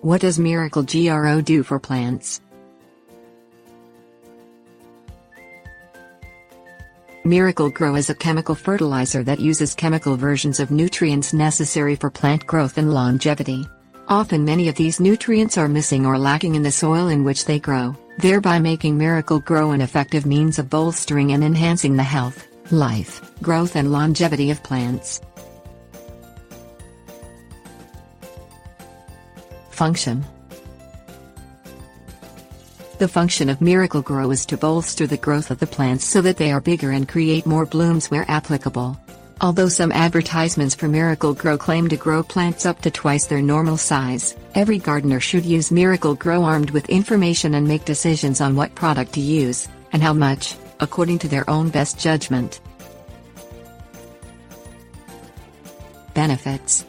What does Miracle-Gro do for plants? Miracle-Gro is a chemical fertilizer that uses chemical versions of nutrients necessary for plant growth and longevity. Often many of these nutrients are missing or lacking in the soil in which they grow, thereby making Miracle-Gro an effective means of bolstering and enhancing the health, life, growth and longevity of plants. Function. The function of Miracle-Gro is to bolster the growth of the plants so that they are bigger and create more blooms where applicable. Although some advertisements for Miracle-Gro claim to grow plants up to twice their normal size, every gardener should use Miracle-Gro armed with information and make decisions on what product to use, and how much, according to their own best judgment. Benefits.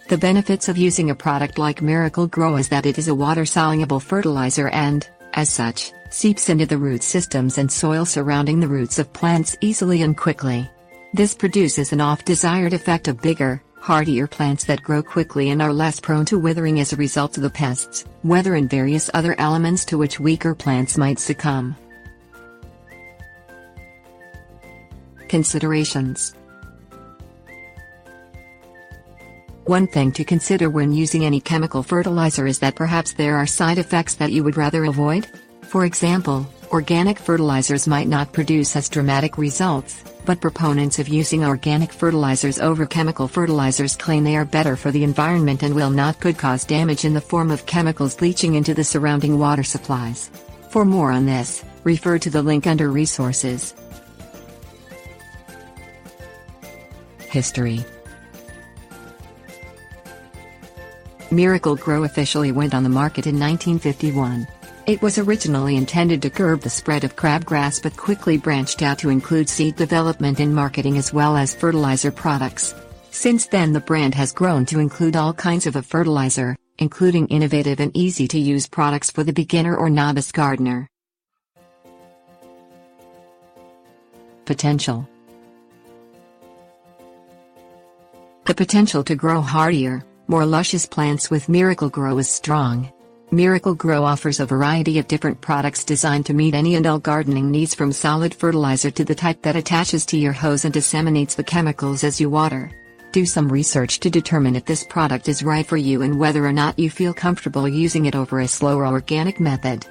The benefits of using a product like Miracle-Gro is that it is a water-soluble fertilizer and, as such, seeps into the root systems and soil surrounding the roots of plants easily and quickly. This produces an oft-desired effect of bigger, hardier plants that grow quickly and are less prone to withering as a result of the pests, weather and various other elements to which weaker plants might succumb. Considerations. One thing to consider when using any chemical fertilizer is that perhaps there are side effects that you would rather avoid. For example, organic fertilizers might not produce as dramatic results, but proponents of using organic fertilizers over chemical fertilizers claim they are better for the environment and could cause damage in the form of chemicals leaching into the surrounding water supplies. For more on this, refer to the link under Resources. History. Miracle-Gro officially went on the market in 1951. It was originally intended to curb the spread of crabgrass but quickly branched out to include seed development and marketing as well as fertilizer products. Since then the brand has grown to include all kinds of fertilizer, including innovative and easy-to-use products for the beginner or novice gardener. Potential. The potential to grow hardier, more luscious plants with Miracle-Gro is strong. Miracle-Gro offers a variety of different products designed to meet any and all gardening needs, from solid fertilizer to the type that attaches to your hose and disseminates the chemicals as you water. Do some research to determine if this product is right for you and whether or not you feel comfortable using it over a slower organic method.